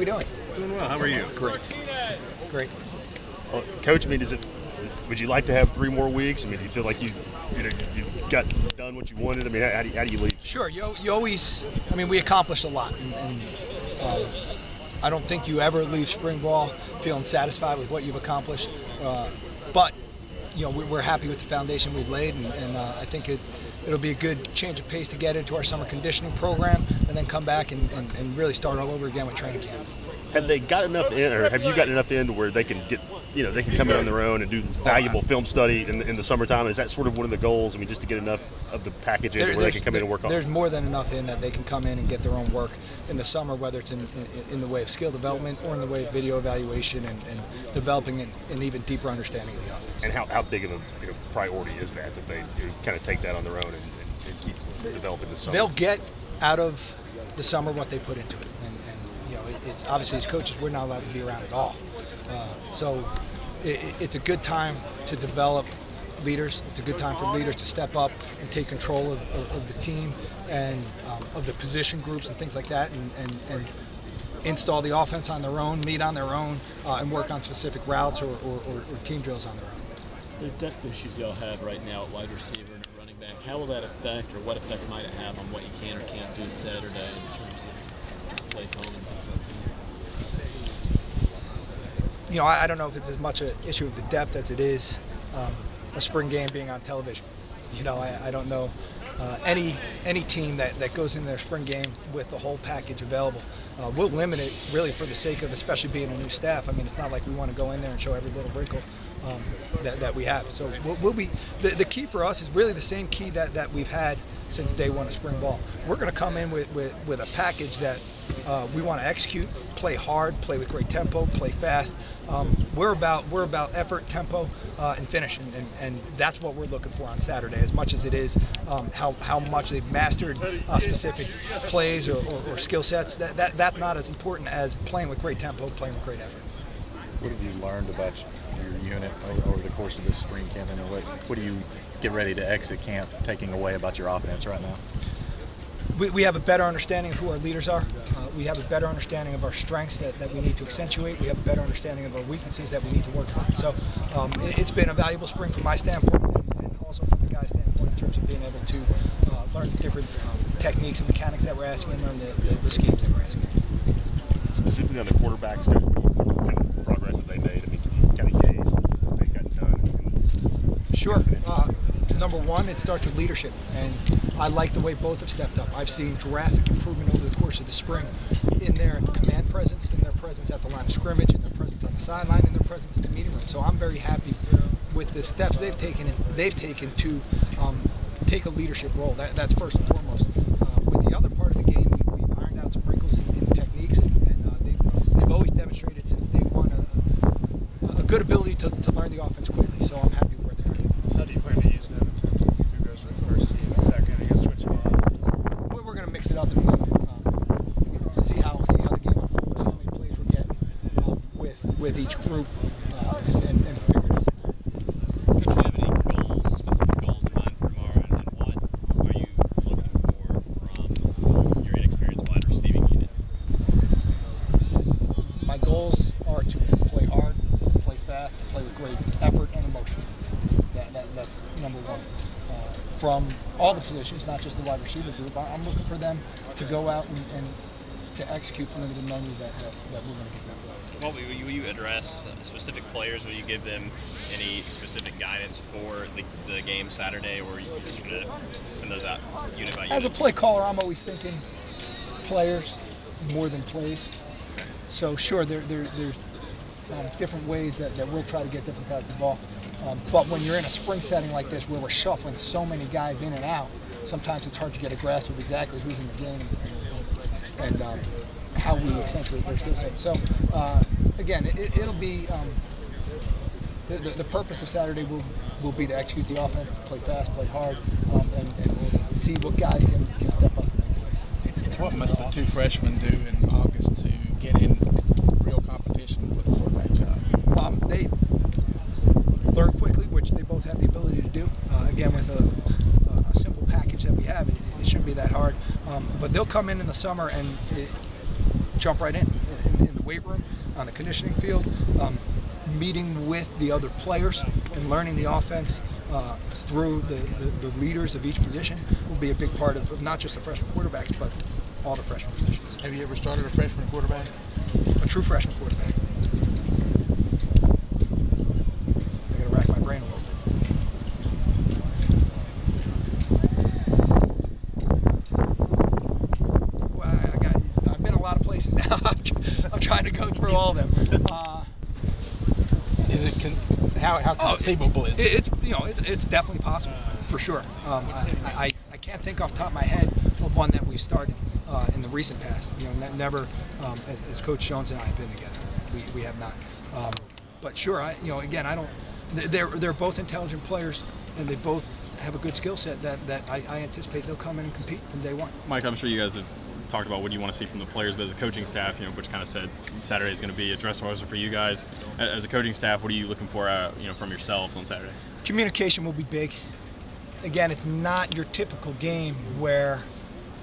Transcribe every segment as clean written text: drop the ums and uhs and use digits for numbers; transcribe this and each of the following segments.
we doing? Doing well. How are you? Great. Well, Coach, I mean, would you like to have 3 more weeks? I mean, do you feel like you got done what you wanted? I mean, how do you leave? Sure. You always. I mean, we accomplished a lot, and I don't think you ever leave spring ball feeling satisfied with what you've accomplished. But we're happy with the foundation we've laid, and I think it'll be a good change of pace to get into our summer conditioning program, and then come back and really start all over again with training camp. Have they got enough in, or have you gotten enough in to where they can get, they can come in on their own and do valuable film study in the summertime? Is that sort of one of the goals? I mean, just to get enough of the package in where they can come in and work on? There's more than enough in that they can come in and get their own work in the summer, whether it's in the way of skill development or in the way of video evaluation and developing an even deeper understanding of the offense. And how big of a priority is that they kind of take that on their own and keep developing the summer? They'll get out of the summer what they put into it. It's obviously, as coaches, we're not allowed to be around at all. So it's a good time to develop leaders. It's a good time for leaders to step up and take control of the team and of the position groups and things like that, and install the offense on their own, meet on their own, and work on specific routes or team drills on their own. The depth issues y'all have right now at wide receiver and at running back, how will that affect, or what effect might it have on what you can or can't do Saturday in terms of just play calling and things like that? I don't know if it's as much an issue of the depth as it is a spring game being on television. I don't know any team that goes in their spring game with the whole package available. We'll limit it really for the sake of especially being a new staff. I mean, it's not like we want to go in there and show every little wrinkle that we have. So we'll be the key for us is really the same key that we've had since day one of spring ball. We're going to come in with a package that we want to execute, play hard, play with great tempo, play fast. We're about effort, tempo, and finish, and that's what we're looking for on Saturday. As much as it is how much they've mastered specific plays or skill sets, that's not as important as playing with great tempo, playing with great effort. What have you learned about your unit over the course of this spring camp, and what do you get ready to exit camp taking away about your offense right now? We have a better understanding of who our leaders are. We have a better understanding of our strengths that we need to accentuate. We have a better understanding of our weaknesses that we need to work on. So it's been a valuable spring from my standpoint and also from the guys' standpoint in terms of being able to learn different techniques and mechanics that we're asking, learn the schemes that we're asking. Specifically on the quarterbacks, what kind of progress have they made? I mean, can you kind of gauge what they've gotten done? Sure. Number one, it starts with leadership, and I like the way both have stepped up. I've seen drastic improvement over the course of the spring in their command presence, in their presence at the line of scrimmage, in their presence on the sideline, in their presence in the meeting room. So I'm very happy with the steps they've taken to take a leadership role. That's first and foremost. With the other part of the game, we've ironed out some wrinkles in techniques, and they've always demonstrated since day one a good ability to learn the offense quickly. So I'm happy where they are. How do you plan to use them in terms of who goes with first team and second? Are you going to switch them on? We're going to mix it up in a moment. See how the game unfolds, see how many plays we're getting with each group, and figure it out. Coach, do you have any specific goals in mind for tomorrow, and what are you looking for from your inexperienced wide receiving unit? My goals are to play hard, play fast, play with great effort and emotion. That's number one. From all the positions, not just the wide receiver group, I'm looking for them to go out and to execute the limited menu that we're going to give them. Well, will you address specific players? Will you give them any specific guidance for the game Saturday, or are you just going to send those out unit by unit? As a play caller, I'm always thinking players more than plays. Okay. So sure, there's different ways that we'll try to get different guys the ball. But when you're in a spring setting like this where we're shuffling so many guys in and out, sometimes it's hard to get a grasp of exactly who's in the game and how we accentuate their skill set. So again, it'll be the purpose of Saturday will be to execute the offense, to play fast, play hard, and we'll see what guys can step up and make plays. What must the two freshmen do in August to get in real competition for the quarterback job? They learn quickly, which they both have the ability to do. Again, with a simple package that we have, it shouldn't be that hard. But they'll come in the summer and jump right in the weight room, on the conditioning field, meeting with the other players and learning the offense through the leaders of each position will be a big part of not just the freshman quarterbacks, but all the freshman positions. Have you ever started a freshman quarterback? A true freshman quarterback. I got to rack my brain a little bit. I've been a lot of places now. I'm trying to go through all of them. How conceivable is it? It's definitely possible for sure. I can't think off the top of my head of one that we've started in the recent past. Never as Coach Jones and I have been together. We have not. But sure, I don't. They're both intelligent players, and they both have a good skill set that I anticipate they'll come in and compete from day one. Mike, I'm sure you guys have talked about what you want to see from the players, but as a coaching staff, Butch kind of said Saturday is going to be a dress rehearsal for you guys. As a coaching staff, what are you looking for, from yourselves on Saturday? Communication will be big. Again, it's not your typical game where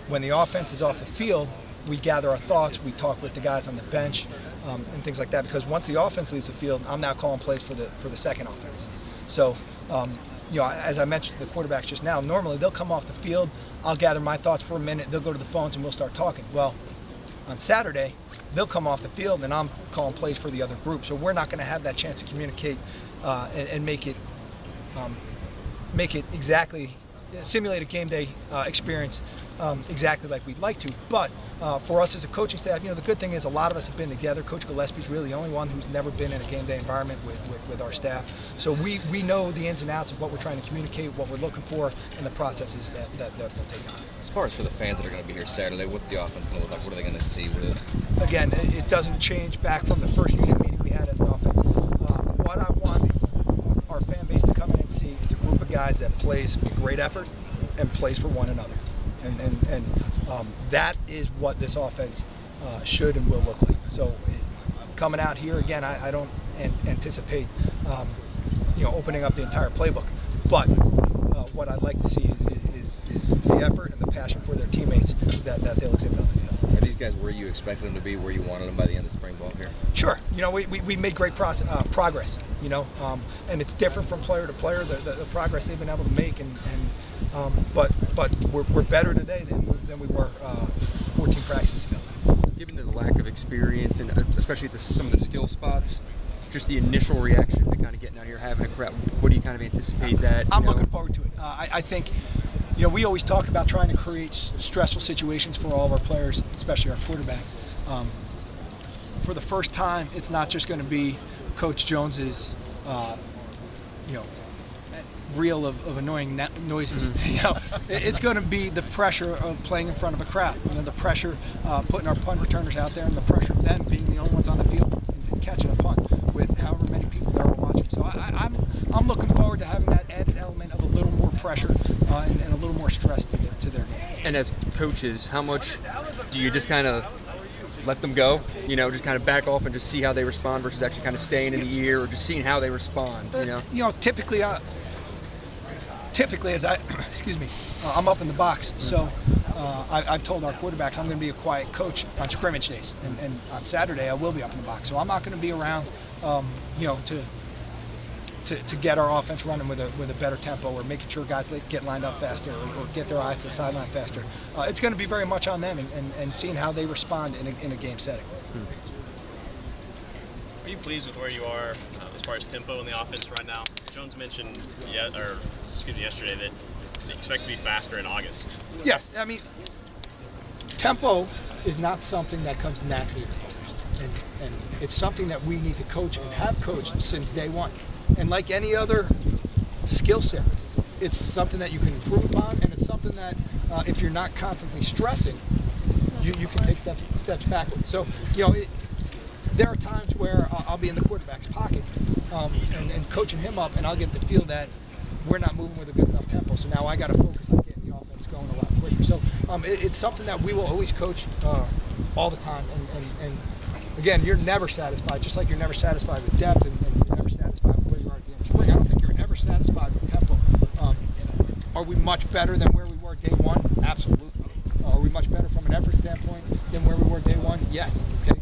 when the offense is off the field, we gather our thoughts, we talk with the guys on the bench, and things like that. Because once the offense leaves the field, I'm now calling plays for the second offense. So, as I mentioned to the quarterbacks just now, normally they'll come off the field, I'll gather my thoughts for a minute, they'll go to the phones and we'll start talking. Well, on Saturday, they'll come off the field and I'm calling plays for the other group. So we're not going to have that chance to communicate and make it exactly, simulate a game day experience exactly like we'd like to. But for us as a coaching staff, the good thing is a lot of us have been together. Coach Gillespie's really the only one who's never been in a game day environment with our staff. So we know the ins and outs of what we're trying to communicate, what we're looking for, and the processes that they'll take on. As far as for the fans that are going to be here Saturday, what's the offense going to look like? What are they going to see? Again, it doesn't change back from the first unit meeting we had as an offense. What I want our fan base to come in and see is a group of guys that plays with great effort and plays for one another. And that is what this offense should and will look like. So coming out here, again, I don't anticipate opening up the entire playbook. But what I'd like to see is the effort and the passion for their teammates that they'll exhibit on the field. Are these guys where you expected them to be, where you wanted them by the end of spring ball here? Sure. We made great progress, and it's different from player to player, the progress they've been able to make. But we're better today than we were 14 practices ago. Given the lack of experience and especially at some of the skill spots, just the initial reaction to kind of getting out here, having a crowd, what do you kind of anticipate that? I'm looking forward to it. I think, we always talk about trying to create stressful situations for all of our players, especially our quarterbacks. For the first time, it's not just going to be Coach Jones's, reel of annoying noises. It's going to be the pressure of playing in front of a crowd. The pressure putting our punt returners out there, and the pressure of them being the only ones on the field and catching a punt with however many people there are watching. So I'm looking forward to having that added element of a little more pressure and a little more stress to their game. And as coaches, how much do you just kind of let them go, just kind of back off and just see how they respond versus actually kind of staying in the ear or just seeing how they respond? Typically, as I'm up in the box, so I've told our quarterbacks I'm going to be a quiet coach on scrimmage days, and on Saturday I will be up in the box. So I'm not going to be around, to get our offense running with a better tempo or making sure guys get lined up faster or get their eyes to the sideline faster. It's going to be very much on them and seeing how they respond in a game setting. Are you pleased with where you are as far as tempo in the offense right now? Jones mentioned yesterday that he expects to be faster in August. Yes, tempo is not something that comes naturally to players, and it's something that we need to coach and have coached since day one. And like any other skill set, it's something that you can improve upon, and it's something that if you're not constantly stressing, you can take steps backwards. So there are times where I'll be in the quarterback's pocket and coaching him up, and I'll get the feel that we're not moving with a good enough tempo. So now I got to focus on getting the offense going a lot quicker. So it's something that we will always coach all the time. And again, you're never satisfied, just like you're never satisfied with depth and you're never satisfied with where you are at the end of spring. I don't think you're ever satisfied with tempo. Are we much better than where we were day one? Absolutely. Are we we much better from an effort standpoint than where we were day one? Yes. Okay.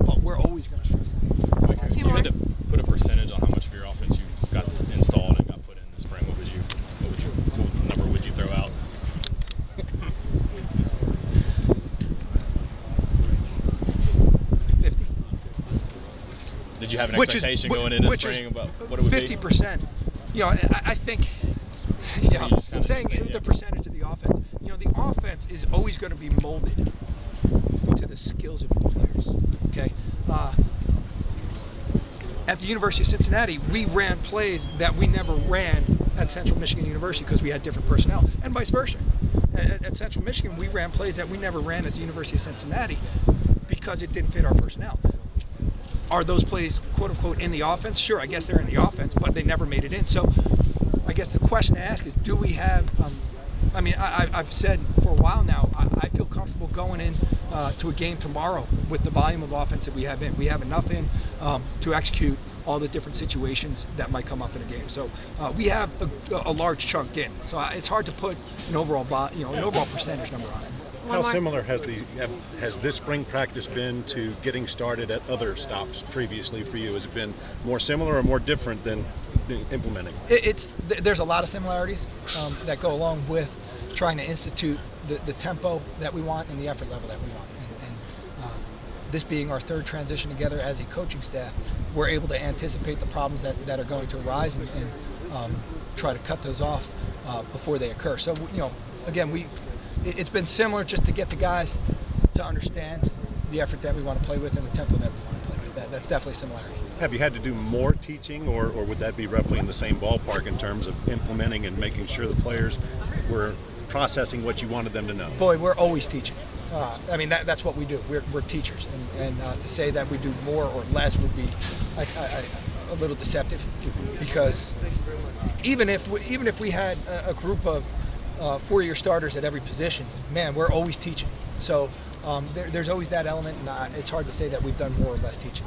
But we're always going to stress that. Like, if you had to put a percentage on how much of your offense you got installed and got put in this spring, what number would you throw out? Did you have an expectation going into spring about what it would 50%. You know, I think, saying the percentage of the offense, the offense is always going to be molded to the skills of your players. Okay. At the University of Cincinnati, we ran plays that we never ran at Central Michigan University because we had different personnel, and vice versa. At Central Michigan, we ran plays that we never ran at the University of Cincinnati because it didn't fit our personnel. Are those plays, quote unquote, in the offense? Sure, I guess they're in the offense, but they never made it in. So I guess the question to ask is, do we have, I've said for a while now, I feel comfortable going in to a game tomorrow with the volume of offense that we have in. We have enough in to execute all the different situations that might come up in a game. So we have a large chunk in. So it's hard to put an overall percentage number on it. How similar has this spring practice been to getting started at other stops previously for you? Has it been more similar or more different than implementing? There's a lot of similarities that go along with trying to institute the tempo that we want and the effort level that we want. And this being our third transition together as a coaching staff, we're able to anticipate the problems that are going to arise and try to cut those off before they occur. So, again, it's been similar just to get the guys to understand the effort that we want to play with and the tempo that we want to play with. That's definitely a similarity. Have you had to do more teaching, or would that be roughly in the same ballpark in terms of implementing and making sure the players were processing what you wanted them to know? Boy, we're always teaching. That's what we do. We're teachers, and to say that we do more or less would be a little deceptive, because even if we had a group of 4-year starters at every position, man, we're always teaching. So there's always that element, and it's hard to say that we've done more or less teaching.